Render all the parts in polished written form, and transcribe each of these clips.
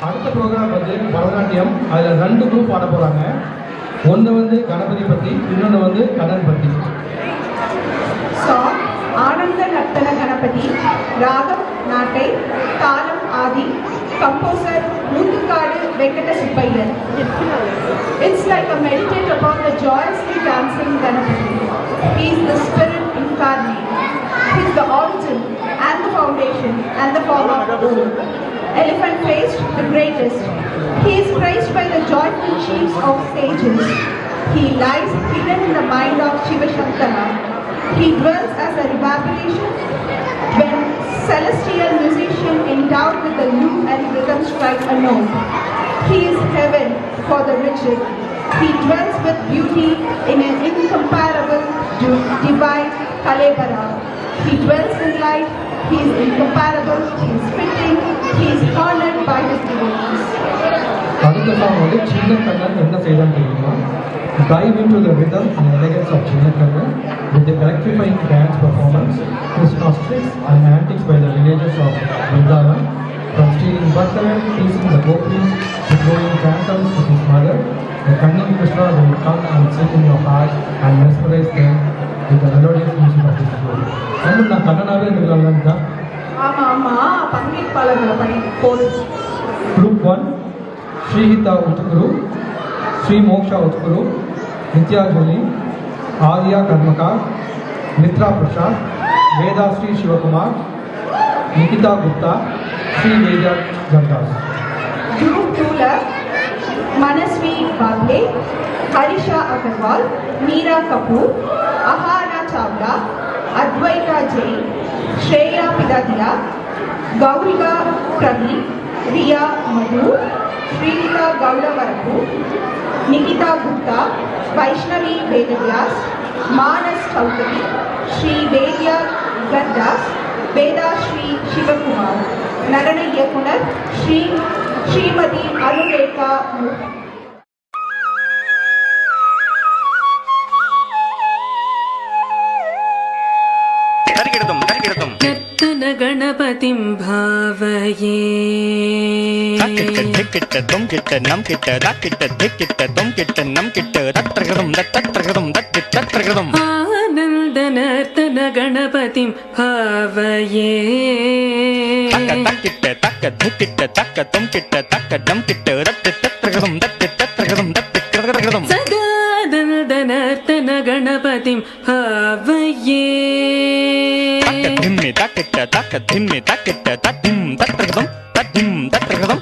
அடுத்த ப்ரோக்ராம் வந்து பரதநாட்டியம். அதில் 2 குரூப் ஆட போகிறாங்க. ஒன்று வந்து கணபதி பற்றி, இன்னொன்று வந்து கடன் பற்றி. Song Ananda Nattana Ganapati, Ragam Natai, Talam Adi, composer Muthukadu Venkata Subbaiyan. It's like a meditate upon the joyously dancing Ganapati. He is the spirit incarnate. He is the origin and the foundation and the form of all. Elephant-faced, the greatest. He is praised by the joyful chiefs of sages. He lies hidden in the mind of Shiva Shankara. He dwells as a reverberation when celestial musician endowed with the lute and rhythm strike a note. He is heaven for the rigid. He dwells with beauty in an incomparable divine Kalebara. He dwells in light. He is incomparable. He is fitting. He is honored by his devotees. அடுத்த song வந்து சின்ன கண்ணன் என்ன செய்தான்னு தெரியுமா? Dive into the rhythm and elegance of Chinna Kannan with the electrifying dance performance, his nostrils and antics by the villagers of Vrindavan, from stealing butter, teasing the gopis, to blowing candles with his mother. The Kannan Krishna will come and sit in your heart and mesmerize them with the melodious music of his glory. வந்து நான் கண்ணனாவே இருக்கலாம்னு தான். ஆமா ஆமா பங்கேற்பாளர்களை படி போடுது. Group 1 Srihita Utkuru, Sri Moksha Utkuru, Nitya Joli, Adya Karmaka, Mitra Prasad, Veda Sri Shivakumar, Nikita Gupta, Sri Vedya Gandas. Group 2 Manasvi Bagle, Harisha Agarwal, Meera Kapoor, Ahana Chawla, Advaita Jain, Shreya Pidadia, Gaurika Pravi, Riya Madhu, Srilita Gaudavarapu, Nikita Gupta, Vaishnavi Vedavyas, Manas Chaudhary, Sri Vedya Gandas, Veda Sri Shivakumar, Narana Yakunar, Srimati Anureka Murthy. नर्तन गणपतिं भावये किट्ट तुम किट्ट नम किट्ट किट्ट किट्ट तुम किट्ट नम किट्ट तत्रगदम आनन्द नर्तन गणपतिं भावये किट्ट तक किट्ट तक तुम किट्ट तक डम किट्ट तत्रगदम सदा नन्द नर्तन गणपतिं भावये धिम्मि तकिट्ट तक धिम्मि तकिट्ट तद्धिं तत्रगदम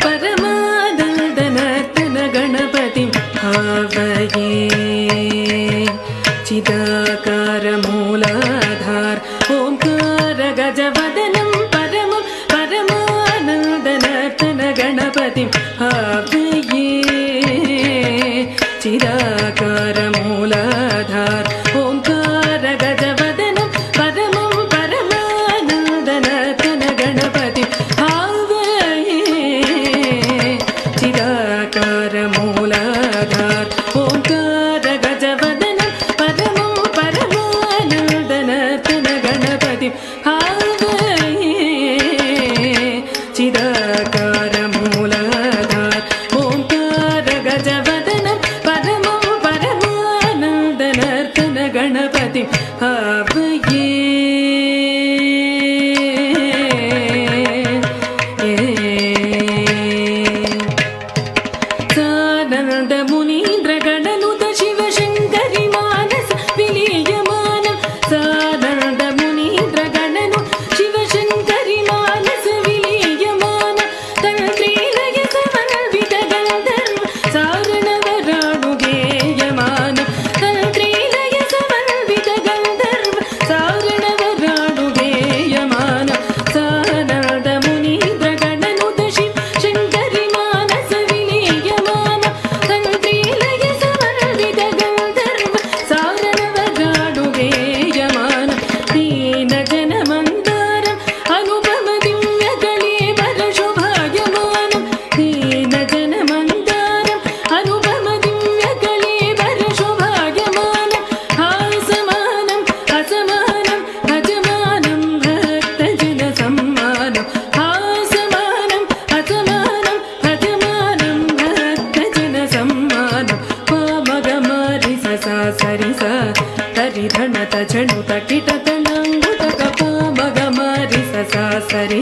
परमानन्द नर्तन गणपतिं भावये चिदाकार मूलाधार ओंकार गजवदनं परमं परमानन्द नर्तन गणपतिं भावये चिदाकार मूलाधार ओंकार गजवदनं परमं परमानन्द नर्तन गणपतिं भावये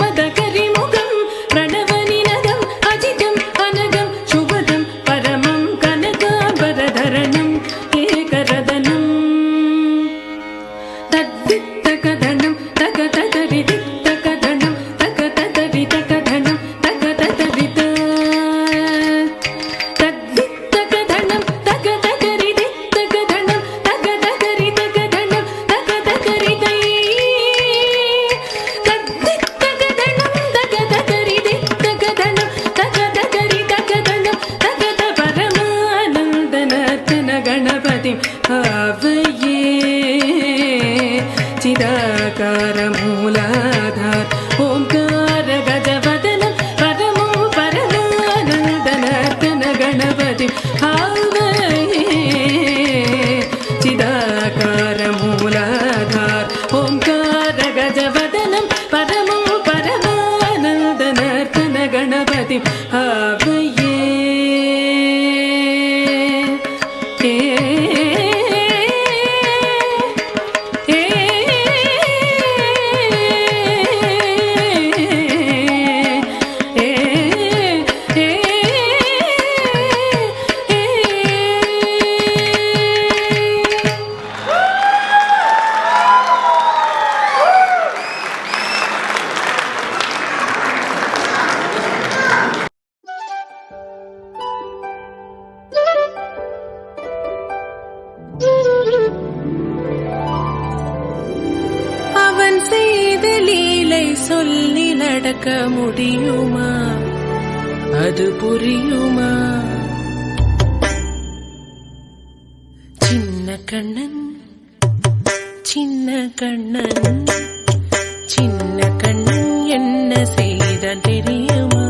மதகரிமுகம் பிரணவநினதம் அஜிதம் அனகம் சுபதம் பரமம் கனகாம்பரதரணம் ஏகரதனம் தத்தித்தகதனம் தகதரிதித்தகதனம் தகதரிதகதனம் தகதரித தத்தித்தகதனம் தகதரிதித்தகதனம் தகதரிதகதனம் தகதரிதை தத்தித்தகதனம் தகதரிதித்தகதனம் தகதரிதகதனம் தகத பரமானந்தநர்த்தன கணபதி ஆவையே चिदाकार मूलाधार ओंकार गजवदनं परमो परमानन्दनर्तन गणपति आवये चिदाकार मूलाधार ओंकार गजवदनं परमो परमानन्दनर्तन गणपति आवये அவன் செய்த லீலை சொல்லி நடக்க முடியுமா? அது புரியுமா? சின்ன கண்ணன் சின்ன கண்ணன் சின்ன கண்ணன் என்ன செய்தான் தெரியுமா?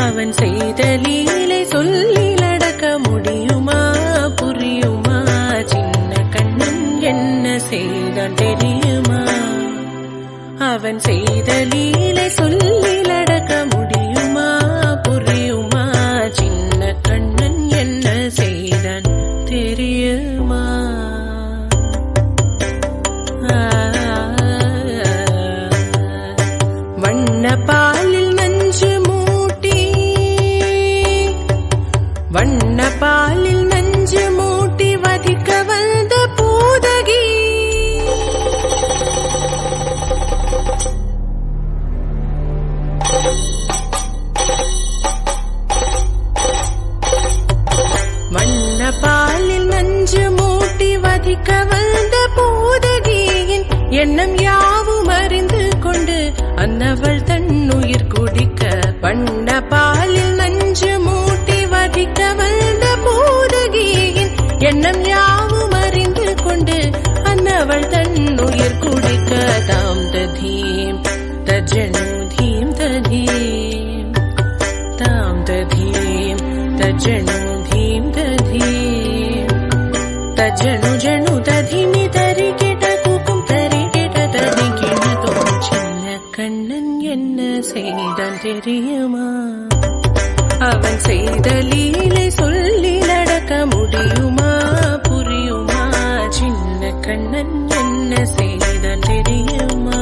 அவன் செய்த லீலை சொல்லி நடக்க முடியுமா? புரியுமா? சின்ன கண்ணன் என்ன செய்தான் தெரியுமா? அவன் செய்த லீலை சொல்லி நடக்க முடியுமா? புரியுமா? சின்ன கண்ணன் என்ன செய்தான் தெரியுமா? வண்ண பாலில் நஞ்சு மூட்டி வண்ண பாலில் நஞ்சு மூட்டி வதிக்க வந்த பூதகி வண்ண பாலில் நஞ்சு மூட்டி வதிக்க வந்த பூதகியின் எண்ணம் யாவும் அறிந்து கொண்டு அன்னவள் தன்னுயிர் குடிக்க வண்ண பாலில் நஞ்சு மூட்டி வதிக்க வந்த பூதகியின் எண்ணம் யாவும் அறிந்து கொண்டு அன்னவள் தன்னுயிர் குடிக்க தாம் ததீம் தஜனு தீம் ததீம் தாம் ததீம் தஜனு தீம் ததீம் தஜனு ஜனு ததிமி தரிகிட குக்கும் தரிகிட தரிகிட தோம் சின்ன கண்ணன் என்ன செய்தான் தெரியுமா? அவன் செய்த லீலை சொல்லி நடக்க முடியுமா? புரியுமா? சின்ன கண்ணன் என்ன செய்தான் தெரியுமா?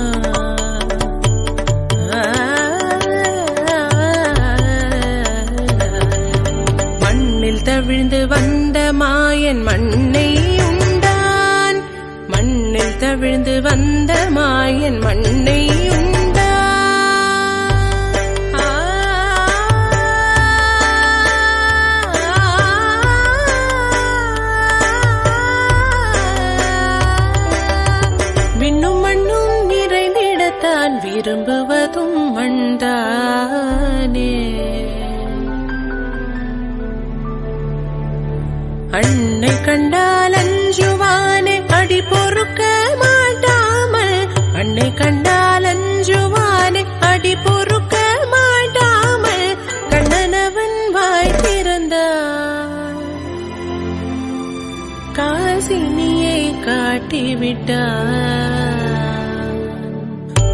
வாழ்ந்து வந்த மாயன் மண்ணை உண்டா விண்ணும் மண்ணும் நிறைந்திடத்தான் விரும்புவதும் மண்தானே அன்னை கண்டால் அஞ்சுவானே அடி பொறுக்க மாட்டாமல் அன்னை கண்டால் அஞ்சுவானே அடி பொறுக்க மாட்டாமல் கண்ணனவன் வாய் திறந்தான் காசினியை காட்டிவிட்டான்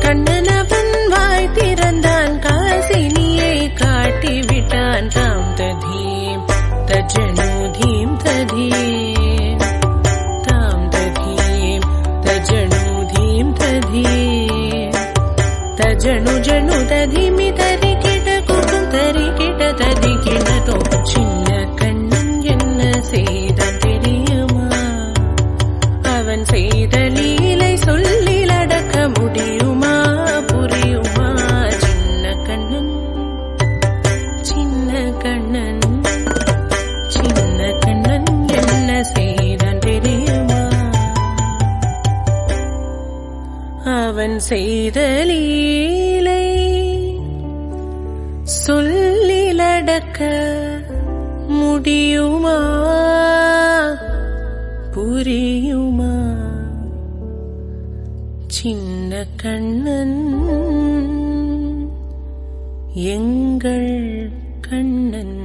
கண்ணனவன் வாய் திறந்தான் காசினியை காட்டிவிட்டான் தாம் ததீம் தஜனூதீம் ததீம் தாம் ததீம் தஜனூதீம் ததீம் தஜனு ஜனு ததீமி தரிகிட குக்கும் தரிகிட தரிகிடதோ சின்ன கண்ணன் என்ன செய்தான் தெரியுமா அவன் செய்த லீலை சொல்லில் அடக்க முடியுமா புரியுமா சின்ன கண்ணன் சின்ன கண்ணன் சின்ன கண்ணன் என்ன செய்தான் தெரியுமா அவன் செய்த லீலை சொல்லிலடக்க முடியுமா புரியுமா சின்ன கண்ணன் எங்கள் கண்ணன்